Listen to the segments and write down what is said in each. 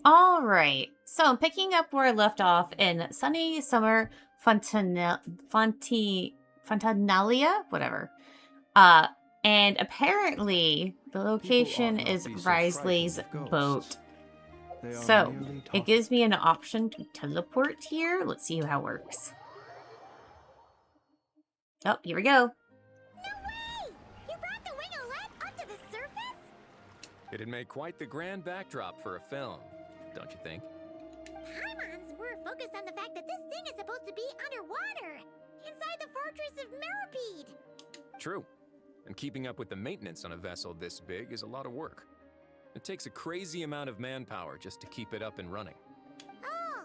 All right. So picking up where I left off in sunny summer Fontinalia, whatever. Uh, and apparently the People location ought not is be so frightened Risley's of boat. ghosts. They are So merely it talking. gives me an option to teleport here. Let's see how it works. Oh, here we go. No way! You brought the winglet up to the surface? It'd make quite the grand backdrop for a film, don't you think? Paimons were focused on the fact that this thing is supposed to be underwater, inside the fortress of Meripede. True. And keeping up with the maintenance on a vessel this big is a lot of work. It takes a crazy amount of manpower just to keep it up and running. Oh,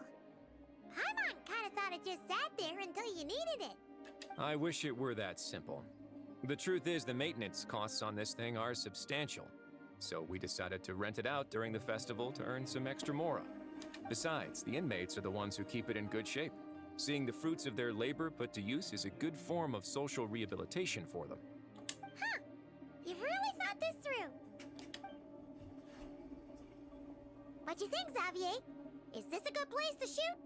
Paimon kind of thought it just sat there until you needed it. I wish it were that simple. The truth is the maintenance costs on this thing are substantial. So we decided to rent it out during the festival to earn some extra mora. Besides, the inmates are the ones who keep it in good shape. Seeing the fruits of their labor put to use is a good form of social rehabilitation for them. Huh, you really thought this through. What you think, Xavier? Is this a good place to shoot?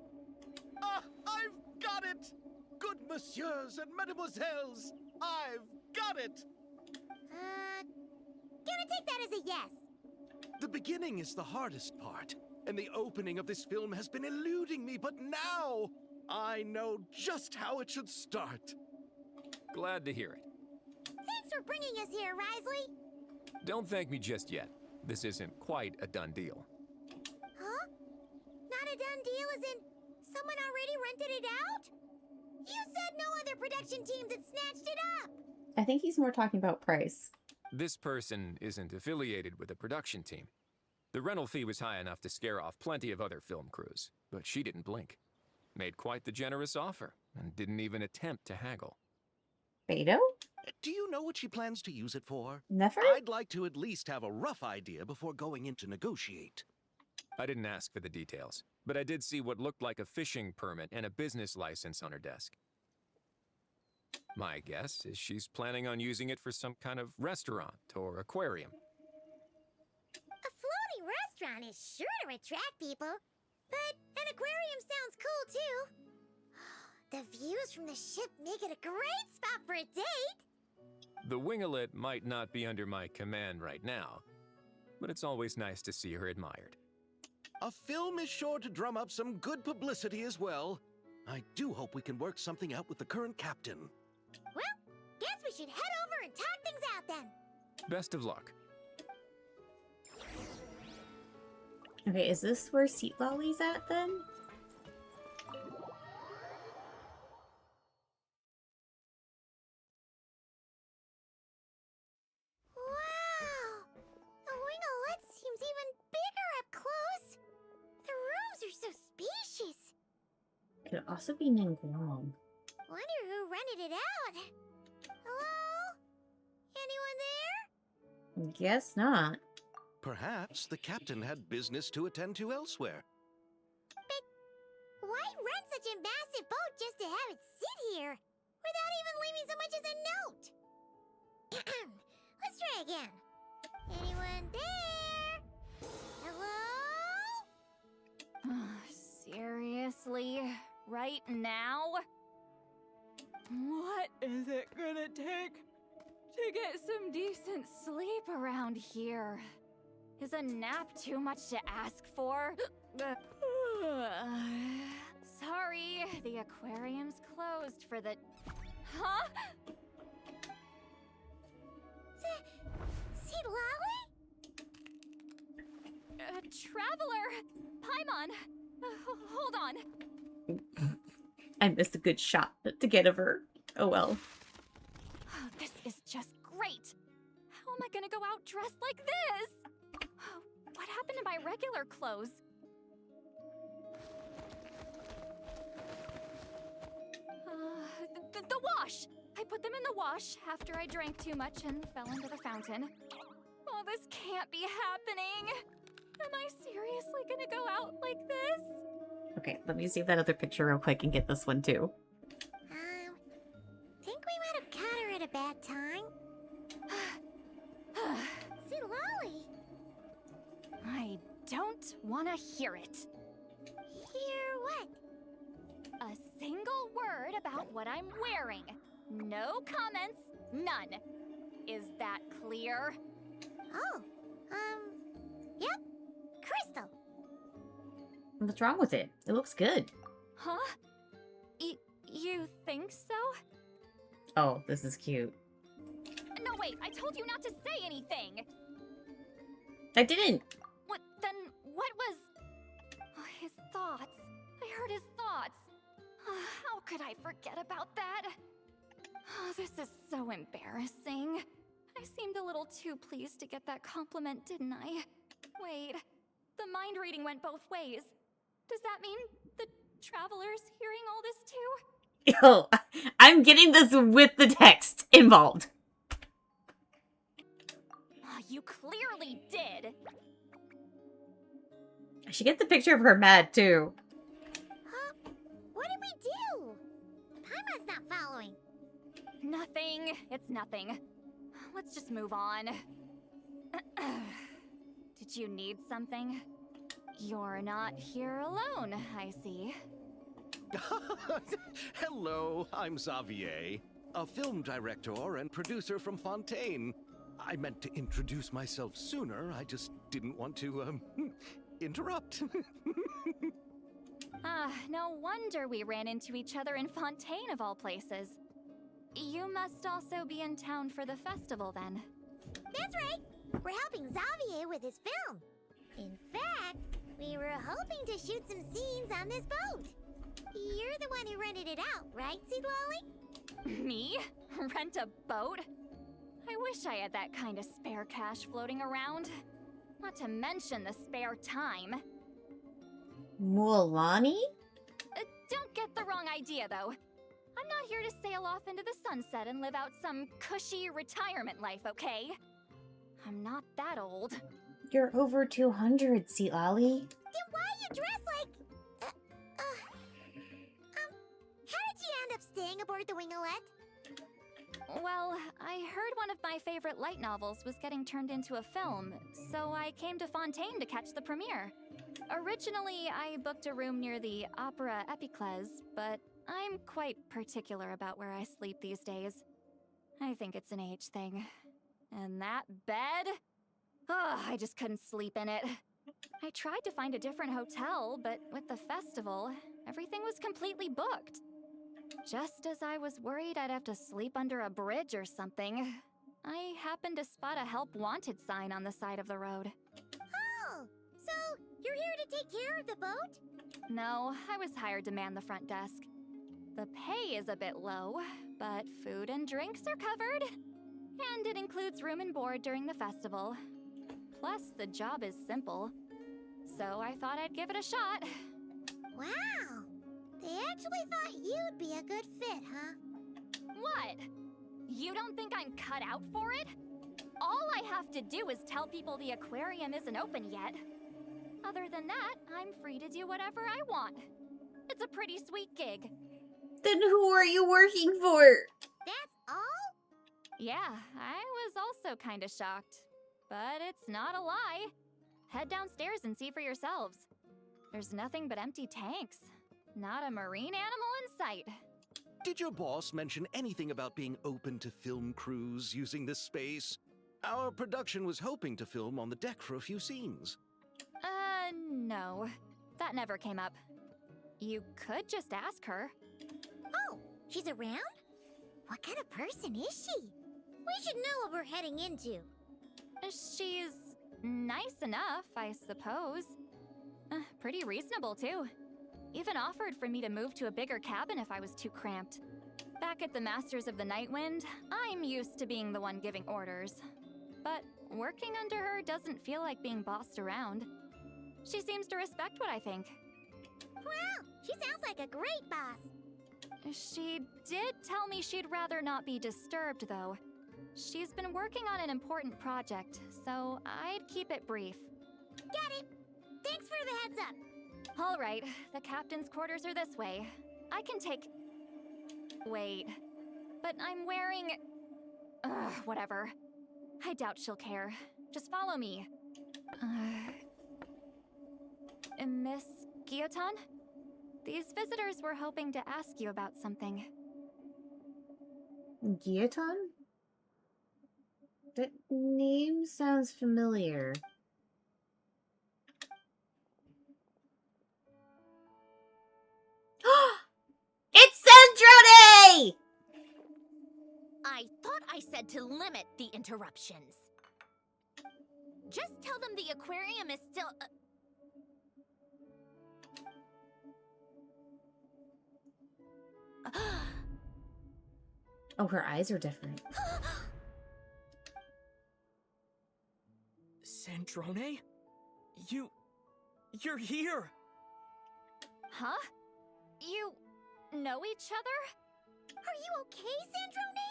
Ah, I've got it! Good messieurs and mademoiselles, I've got it! Gonna take that as a yes. The beginning is the hardest part, and the opening of this film has been eluding me, but now I know just how it should start. Glad to hear it. Thanks for bringing us here, Risley. Don't thank me just yet. This isn't quite a done deal. Huh? Not a done deal as in someone already rented it out? You said no other production teams had snatched it up. I think he's more talking about price. This person isn't affiliated with a production team. The rental fee was high enough to scare off plenty of other film crews, but she didn't blink. Made quite the generous offer, and didn't even attempt to haggle. Beto? Do you know what she plans to use it for? Never? I'd like to at least have a rough idea before going in to negotiate. I didn't ask for the details, but I did see what looked like a fishing permit and a business license on her desk. My guess is she's planning on using it for some kind of restaurant or aquarium. A floating restaurant is sure to attract people, but an aquarium sounds cool too. The views from the ship make it a great spot for a date. The winglet might not be under my command right now, but it's always nice to see her admired. A film is sure to drum up some good publicity as well. I do hope we can work something out with the current captain. Well, guess we should head over and talk things out then. Best of luck. Okay, is this where Seat Lolly's at then? Wow! The winglet seems even bigger up close. The rooms are so spacious. Could also be Ningguang. Wonder who rented it out. Hello? Anyone there? Guess not. Perhaps the captain had business to attend to elsewhere. But why rent such a massive boat just to have it sit here without even leaving so much as a note? Let's try again. Anyone there? Hello? Seriously? Right now? What is it gonna take to get some decent sleep around here? Is a nap too much to ask for? Sorry, the aquarium's closed for the... Huh? See Lolly? Traveler! Paimon! Hold on. I missed a good shot to get of her. Oh well. This is just great! How am I gonna go out dressed like this? What happened to my regular clothes? The wash! I put them in the wash after I drank too much and fell into the fountain. Oh, this can't be happening! Am I seriously gonna go out like this? Okay, let me save that other picture real quick and get this one too. Think we might have caught her at a bad time. See Lolly? I don't want to hear it. Hear what? A single word about what I'm wearing. No comments, none. Is that clear? Oh, yep. Crystal. What's wrong with it? It looks good. Huh? You think so? Oh, this is cute. No, wait, I told you not to say anything! I didn't. What was... Oh, his thoughts. I heard his thoughts. How could I forget about that? Oh, this is so embarrassing. I seemed a little too pleased to get that compliment, didn't I? Wait, the mind reading went both ways. Does that mean the traveler's hearing all this too? Yo, I'm getting this with the text involved. You clearly did. I should get the picture of her mad too. Huh? What did we do? Paimon's not following. Nothing. It's nothing. Let's just move on. Did you need something? You're not here alone, I see. Hello, I'm Xavier, a film director and producer from Fontaine. I meant to introduce myself sooner, I just didn't want to, interrupt. No wonder we ran into each other in Fontaine of all places. You must also be in town for the festival then. That's right. We're helping Xavier with his film. In fact, we were hoping to shoot some scenes on this boat. You're the one who rented it out, right, Seed Lolly? Me? Rent a boat? I wish I had that kind of spare cash floating around. Not to mention the spare time. Mualani? Don't get the wrong idea, though. I'm not here to sail off into the sunset and live out some cushy retirement life, okay? I'm not that old. You're over 200, Lolly. Then why you dress like... how did you end up staying aboard the Wingolette? Well, I heard one of my favorite light novels was getting turned into a film, so I came to Fontaine to catch the premiere. Originally, I booked a room near the Opera Epicles, but I'm quite particular about where I sleep these days. I think it's an age thing. And that bed? Oh, I just couldn't sleep in it. I tried to find a different hotel, but with the festival, everything was completely booked. Just as I was worried I'd have to sleep under a bridge or something, I happened to spot a help wanted sign on the side of the road. Oh, so you're here to take care of the boat? No, I was hired to man the front desk. The pay is a bit low, but food and drinks are covered. And it includes room and board during the festival. Plus, the job is simple. So I thought I'd give it a shot. Wow. They actually thought you'd be a good fit, huh? What? You don't think I'm cut out for it? All I have to do is tell people the aquarium isn't open yet. Other than that, I'm free to do whatever I want. It's a pretty sweet gig. Then who are you working for? That's all? Yeah, I was also kinda shocked. But it's not a lie. Head downstairs and see for yourselves. There's nothing but empty tanks. Not a marine animal in sight. Did your boss mention anything about being open to film crews using this space? Our production was hoping to film on the deck for a few scenes. No. That never came up. You could just ask her. Oh, she's around? What kind of person is she? We should know what we're heading into. She's nice enough, I suppose. Pretty reasonable, too. Even offered for me to move to a bigger cabin if I was too cramped. Back at the Masters of the Nightwind, I'm used to being the one giving orders. But working under her doesn't feel like being bossed around. She seems to respect what I think. Wow, she sounds like a great boss. She did tell me she'd rather not be disturbed, though. She's been working on an important project, so I'd keep it brief. Got it. Thanks for the heads up. All right, the captain's quarters are this way. I can take... Wait, but I'm wearing... Ugh, whatever. I doubt she'll care. Just follow me. Miss Guillotin? These visitors were hoping to ask you about something. Guillotin? That name sounds familiar. It's Sandrone! I thought I said to limit the interruptions. Just tell them the aquarium is still... Oh, her eyes are different. Sandrone? You're here! Huh? You know each other? Are you okay, Sandrone?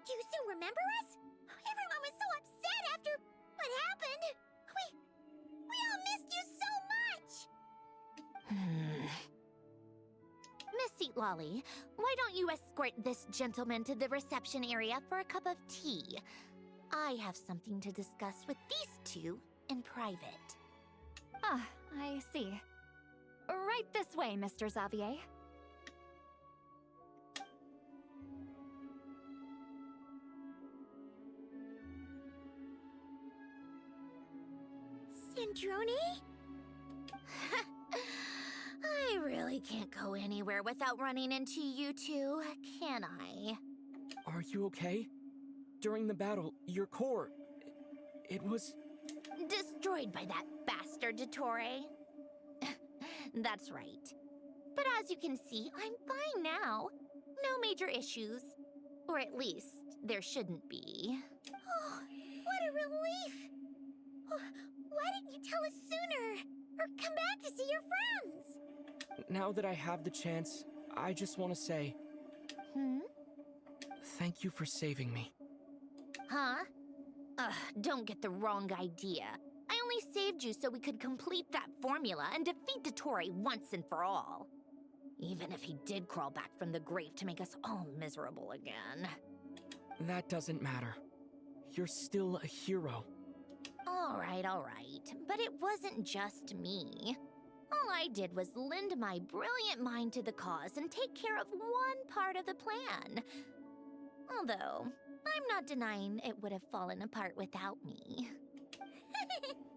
Do you still remember us? Everyone was so upset after what happened. We all missed you so much. Miss Seat Lolly, why don't you escort this gentleman to the reception area for a cup of tea? I have something to discuss with these two in private. Ah, I see. Right this way, Mr. Xavier. Sandrone? I really can't go anywhere without running into you two, can I? Are you okay? During the battle, your core... It was... Destroyed by that bastard Dottore. That's right. But as you can see, I'm fine now. No major issues. Or at least, there shouldn't be. Oh, what a relief! Oh, why didn't you tell us sooner? Or come back to see your friends? Now that I have the chance, I just want to say... Thank you for saving me. Huh? Don't get the wrong idea. I only saved you so we could complete that formula and defeat Dottore once and for all. Even if he did crawl back from the grave to make us all miserable again. That doesn't matter. You're still a hero. All right. But it wasn't just me. All I did was lend my brilliant mind to the cause and take care of one part of the plan. Although, I'm not denying it would have fallen apart without me.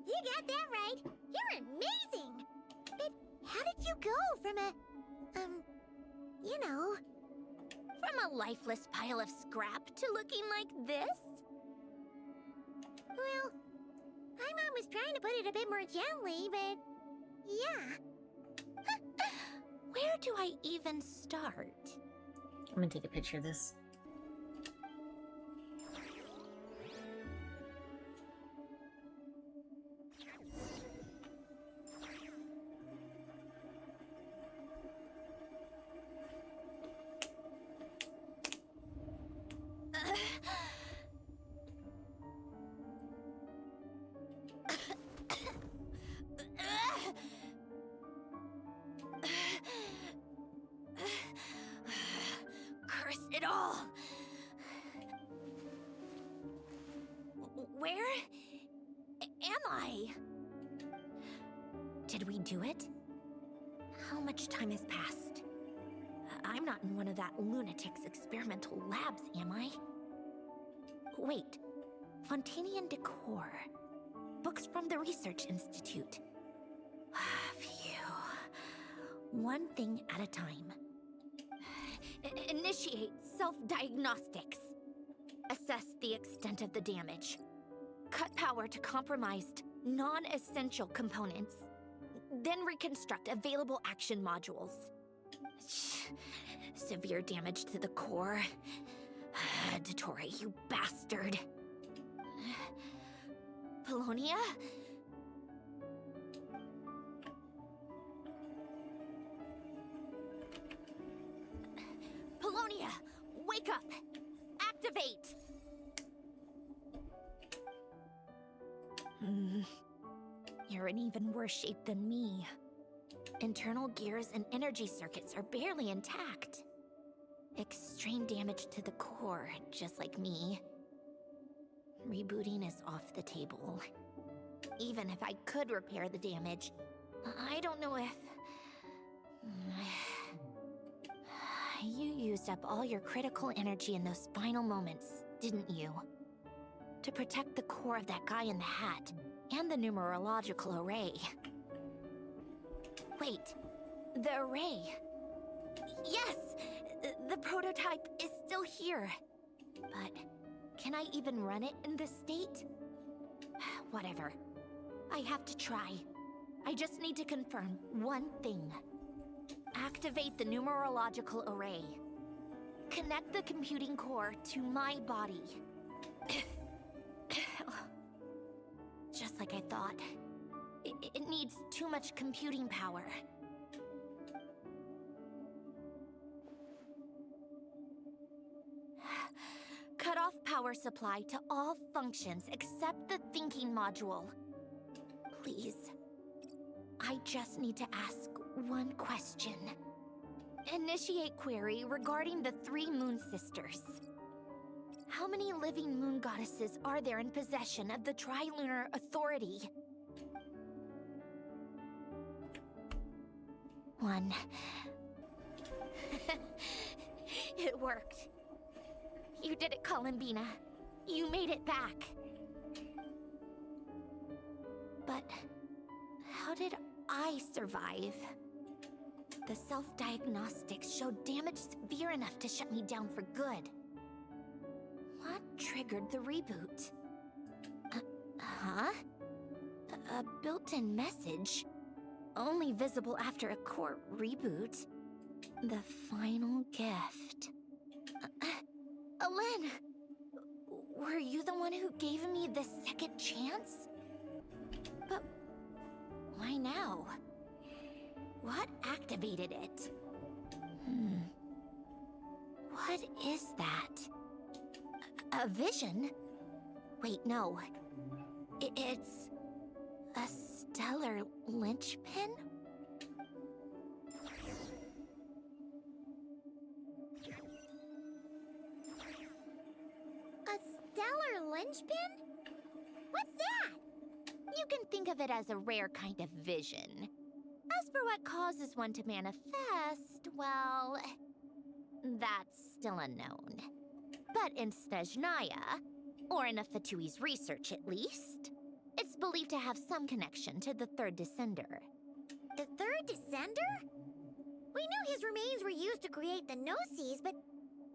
You got that right. You're amazing. But how did you go from from a lifeless pile of scrap to looking like this? Well, my mom was trying to put it a bit more gently, but yeah. Where do I even start? I'm gonna take a picture of this. Curse it all! Where am I? Did we do it? How much time has passed? I'm not in one of that lunatic's experimental labs, am I? Wait, Fontanian decor. Books from the Research Institute. Phew. One thing at a time. Initiate self-diagnostics. Assess the extent of the damage. Cut power to compromised, non-essential components. Then reconstruct available action modules. Severe damage to the core. Dottore, you bastard. Polonia? Polonia, wake up! Activate! You're in even worse shape than me. Internal gears and energy circuits are barely intact. Extreme damage to the core, just like me. Rebooting is off the table. Even if I could repair the damage, I don't know if... You used up all your critical energy in those final moments, didn't you? To protect the core of that guy in the hat, and the numerological array. Wait, the array. Yes! The prototype is still here. But can I even run it in this state? Whatever. I have to try. I just need to confirm one thing. Activate the numerological array. Connect the computing core to my body. Just like I thought. It needs too much computing power. Cut off power supply to all functions except the thinking module. Please. I just need to ask one question. Initiate query regarding the 3 Moon Sisters. How many living moon goddesses are there in possession of the Trilunar Authority? 1. It worked. You did it, Columbina. You made it back. But how did I survive? The self-diagnostics showed damage severe enough to shut me down for good. What triggered the reboot? A built-in message? Only visible after a core reboot. The final gift. Alen! Were you the one who gave me this second chance? But why now? What activated it? What is that? A vision? Wait, no. It's a stellar linchpin? A stellar linchpin? What's that? You can think of it as a rare kind of vision. As for what causes one to manifest, well, that's still unknown. But in Snezhnaya, or in Afatui's research at least, it's believed to have some connection to the Third Descender. The Third Descender? We knew his remains were used to create the Gnosis, but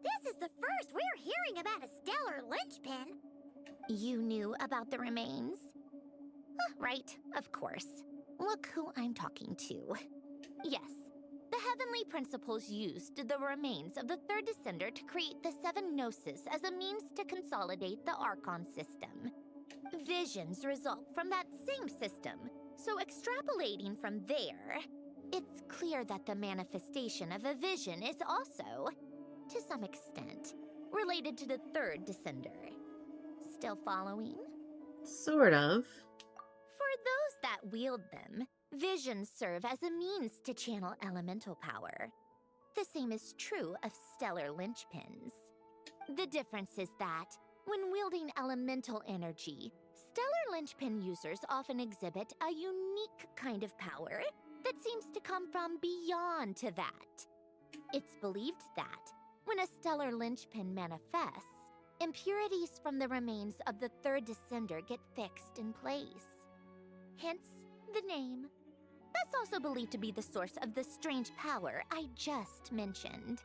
this is the first we're hearing about a stellar linchpin. You knew about the remains? Right, of course. Look who I'm talking to. Yes, the Heavenly Principles used the remains of the Third Descender to create the 7 Gnosis as a means to consolidate the Archon system. Visions result from that same system, so extrapolating from there, it's clear that the manifestation of a vision is also, to some extent, related to the Third Descender. Still following? Sort of. For those that wield them, visions serve as a means to channel elemental power. The same is true of stellar linchpins. The difference is that, when wielding elemental energy, stellar linchpin users often exhibit a unique kind of power that seems to come from beyond to that. It's believed that, when a stellar linchpin manifests, impurities from the remains of the Third Descender get fixed in place. Hence, the name. That's also believed to be the source of the strange power I just mentioned.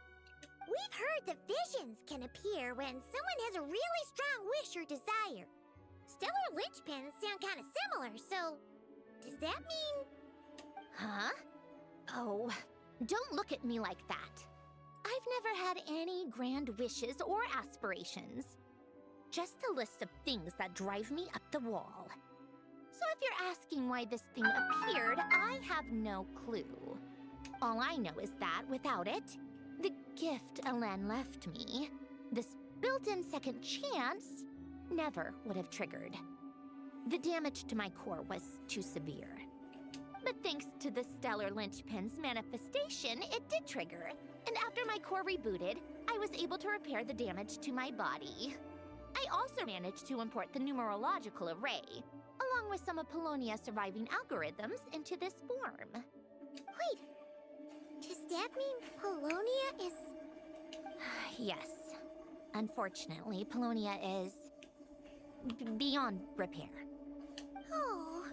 We've heard that visions can appear when someone has a really strong wish or desire. Stellar linchpins sound kind of similar, so does that mean... Huh? Oh, don't look at me like that. I've never had any grand wishes or aspirations. Just a list of things that drive me up the wall. So if you're asking why this thing appeared, I have no clue. All I know is that without it, the gift Alen left me, this built-in second chance, never would have triggered. The damage to my core was too severe. But thanks to the stellar linchpin's manifestation, it did trigger. And after my core rebooted, I was able to repair the damage to my body. I also managed to import the numerological array, along with some of Polonia's surviving algorithms, into this form. Wait, does that mean Polonia is... Yes. Unfortunately, Polonia is... beyond repair. Oh,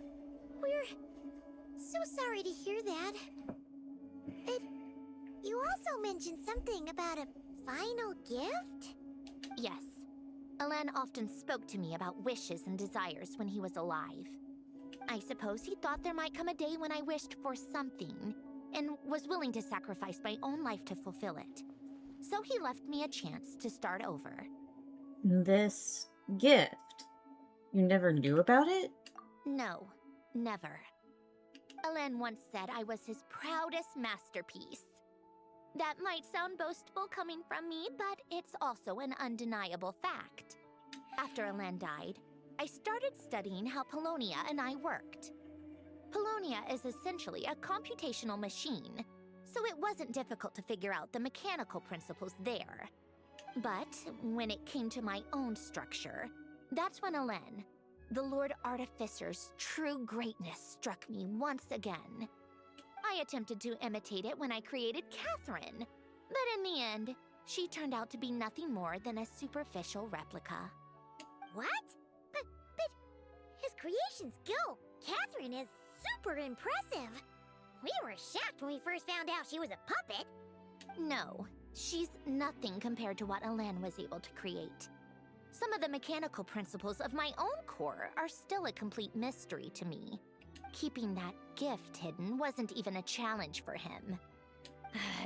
we're so sorry to hear that. But you also mentioned something about a final gift? Yes. Alain often spoke to me about wishes and desires when he was alive. I suppose he thought there might come a day when I wished for something, and was willing to sacrifice my own life to fulfill it. So he left me a chance to start over. This gift, you never knew about it? No, never. Alain once said I was his proudest masterpiece. That might sound boastful coming from me, but it's also an undeniable fact. After Alain died, I started studying how Polonia and I worked. Polonia is essentially a computational machine, so it wasn't difficult to figure out the mechanical principles there. But when it came to my own structure, that's when Alain, the Lord Artificer's true greatness, struck me once again. I attempted to imitate it when I created Catherine, but in the end, she turned out to be nothing more than a superficial replica. What? But his creations go. Catherine is super impressive. We were shocked when we first found out she was a puppet. No, she's nothing compared to what Alain was able to create. Some of the mechanical principles of my own core are still a complete mystery to me. Keeping that gift hidden wasn't even a challenge for him.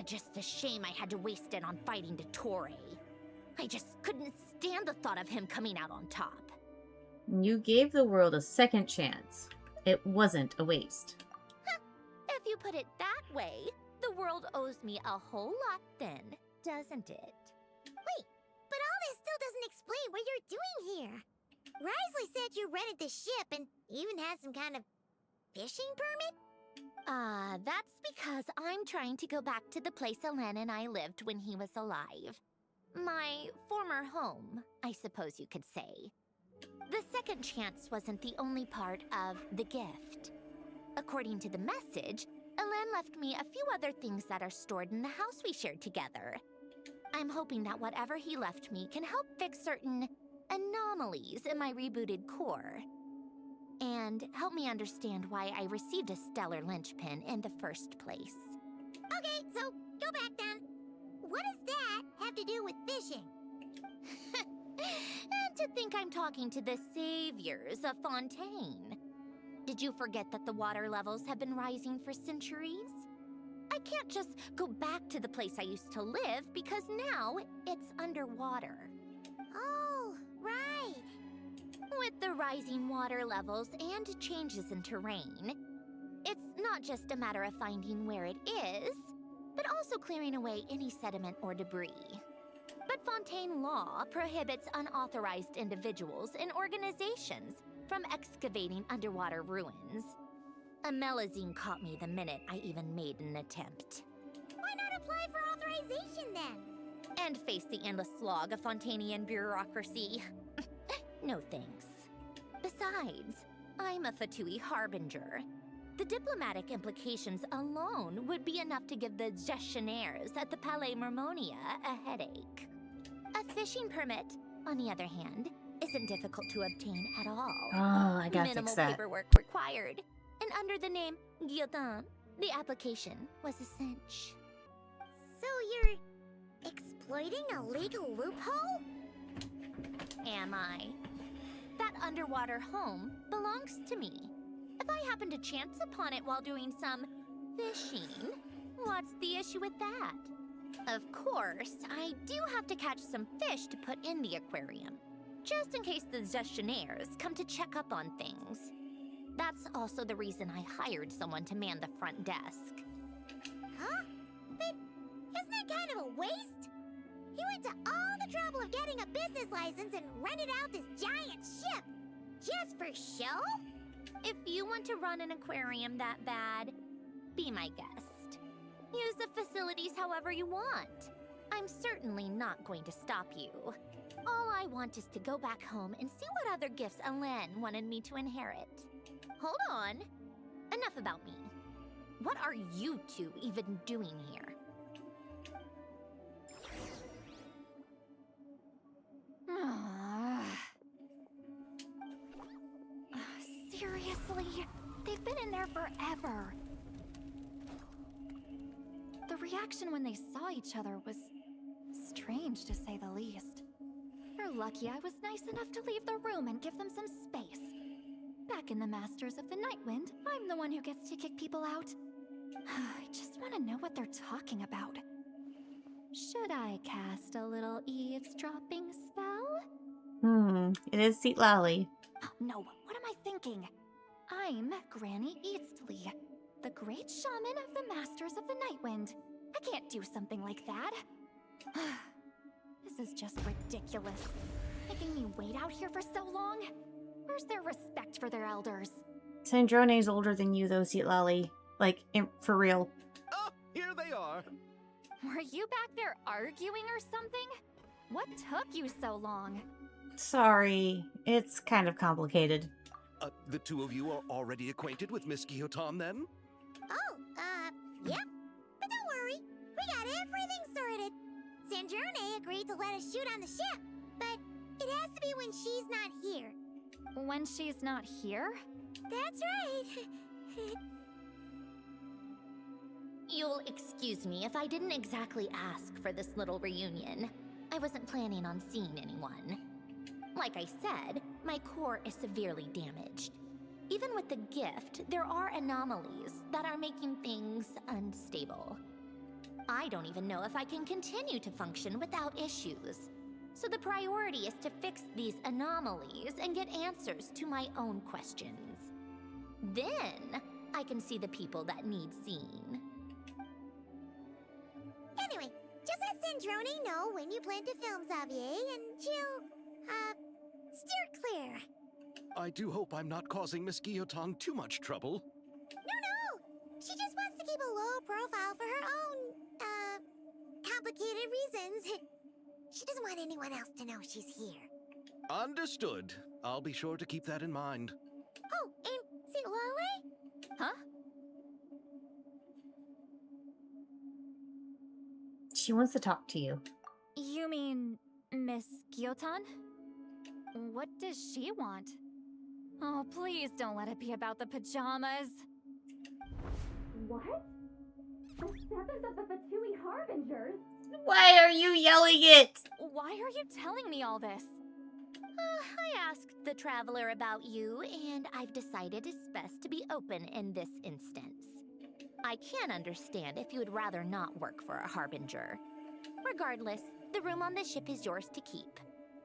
Just a shame I had to waste it on fighting Dottore. I just couldn't stand the thought of him coming out on top. You gave the world a second chance. It wasn't a waste. If you put it that way, the world owes me a whole lot then, doesn't it? Wait, but all this still doesn't explain what you're doing here. Risley said you rented the ship and even had some kind of fishing permit? That's because I'm trying to go back to the place Alain and I lived when he was alive. My former home, I suppose you could say. The second chance wasn't the only part of the gift. According to the message, Alain left me a few other things that are stored in the house we shared together. I'm hoping that whatever he left me can help fix certain anomalies in my rebooted core. And help me understand why I received a stellar linchpin in the first place. Okay, so go back then. What does that have to do with fishing? And to think I'm talking to the saviors of Fontaine. Did you forget that the water levels have been rising for centuries? I can't just go back to the place I used to live because now it's underwater. Oh, right. With the rising water levels and changes in terrain, it's not just a matter of finding where it is, but also clearing away any sediment or debris. But Fontaine law prohibits unauthorized individuals and organizations from excavating underwater ruins. A Melazine caught me the minute I even made an attempt. Why not apply for authorization then? And face the endless slog of Fontainian bureaucracy. No thanks. Besides, I'm a Fatui harbinger. The diplomatic implications alone would be enough to give the gestionnaires at the Palais Mermonia a headache. A fishing permit, on the other hand, isn't difficult to obtain at all. Oh, I gotta Minimal fix that. paperwork required. And under the name Guillotin, the application was a cinch. So you're exploiting a legal loophole? Am I? That underwater home belongs to me. If I happen to chance upon it while doing some fishing, what's the issue with that? Of course, I do have to catch some fish to put in the aquarium, just in case the gestionnaires come to check up on things. That's also the reason I hired someone to man the front desk. Huh? But isn't that kind of a waste? He went to all the trouble of getting a business license and rented out this giant ship. Just for show? If you want to run an aquarium that bad, be my guest. Use the facilities however you want. I'm certainly not going to stop you. All I want is to go back home and see what other gifts Alen wanted me to inherit. Hold on. Enough about me. What are you two even doing here? Seriously? They've been in there forever. The reaction when they saw each other was strange, to say the least. They're lucky I was nice enough to leave the room and give them some space. Back in the Masters of the Nightwind, I'm the one who gets to kick people out. I just want to know what they're talking about. Should I cast a little eavesdropping spell? It is Seat Lally. No, what am I thinking? I'm Granny Eastley, the great shaman of the Masters of the Nightwind. I can't do something like that. This is just ridiculous. Making me wait out here for so long? Where's their respect for their elders? Sandrone's older than you, though, Seat Lally. Like, for real. Oh, here they are. Were you back there arguing or something? What took you so long? Sorry. It's kind of complicated. The two of you are already acquainted with Miss Guillotin, then? Oh, yep. But don't worry. We got everything sorted. Sandrone agreed to let us shoot on the ship, but it has to be when she's not here. When she's not here? That's right. You'll excuse me if I didn't exactly ask for this little reunion. I wasn't planning on seeing anyone. Like I said, my core is severely damaged. Even with the gift, there are anomalies that are making things unstable. I don't even know if I can continue to function without issues. So the priority is to fix these anomalies and get answers to my own questions. Then, I can see the people that need seeing. Anyway, just let Sandrone know when you plan to film Xavier, and she'll, steer clear. I do hope I'm not causing Miss Guillotin too much trouble. No! She just wants to keep a low profile for her own, complicated reasons. She doesn't want anyone else to know she's here. Understood. I'll be sure to keep that in mind. Oh, and see Lale? Huh? She wants to talk to you. You mean Miss Guillotin? What does she want? Oh, please don't let it be about the pajamas. What? The seventh of the Fatui Harbingers? Why are you yelling it? Why are you telling me all this? I asked the Traveler about you, and I've decided it's best to be open in this instance. I can understand if you would rather not work for a Harbinger. Regardless, the room on the ship is yours to keep.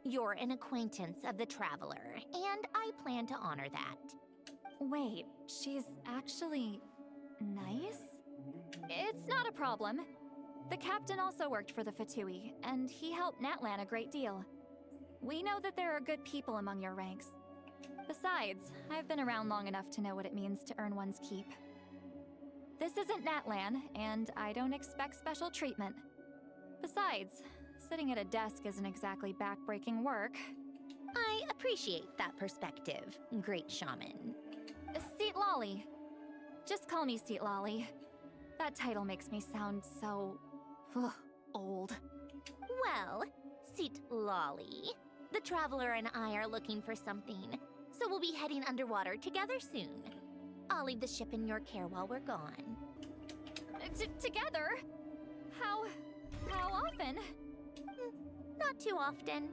You're an acquaintance of the Traveler, and I plan to honor that. Wait, she's actually nice? It's not a problem. The captain also worked for the Fatui, and he helped Natlan a great deal. We know that there are good people among your ranks. Besides, I've been around long enough to know what it means to earn one's keep. This isn't Natlan, and I don't expect special treatment. Besides, sitting at a desk isn't exactly back-breaking work. I appreciate that perspective, great shaman. Seat Lolly. Just call me Seat Lolly. That title makes me sound so... old. Well, Seat Lolly, the Traveler and I are looking for something, so we'll be heading underwater together soon. I'll leave the ship in your care while we're gone. Together? How often? Not too often.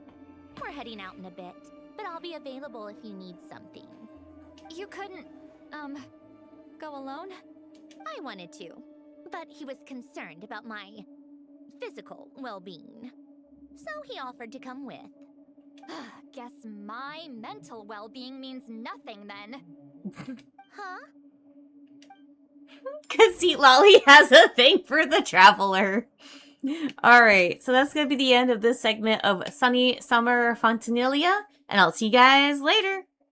We're heading out in a bit, but I'll be available if you need something. You couldn't, go alone? I wanted to, but he was concerned about my physical well-being. So he offered to come with. Guess my mental well-being means nothing then. Huh? Because Seat Lolly has a thing for the Traveler. Alright, so that's going to be the end of this segment of Sunny Summer Fontinalia, and I'll see you guys later.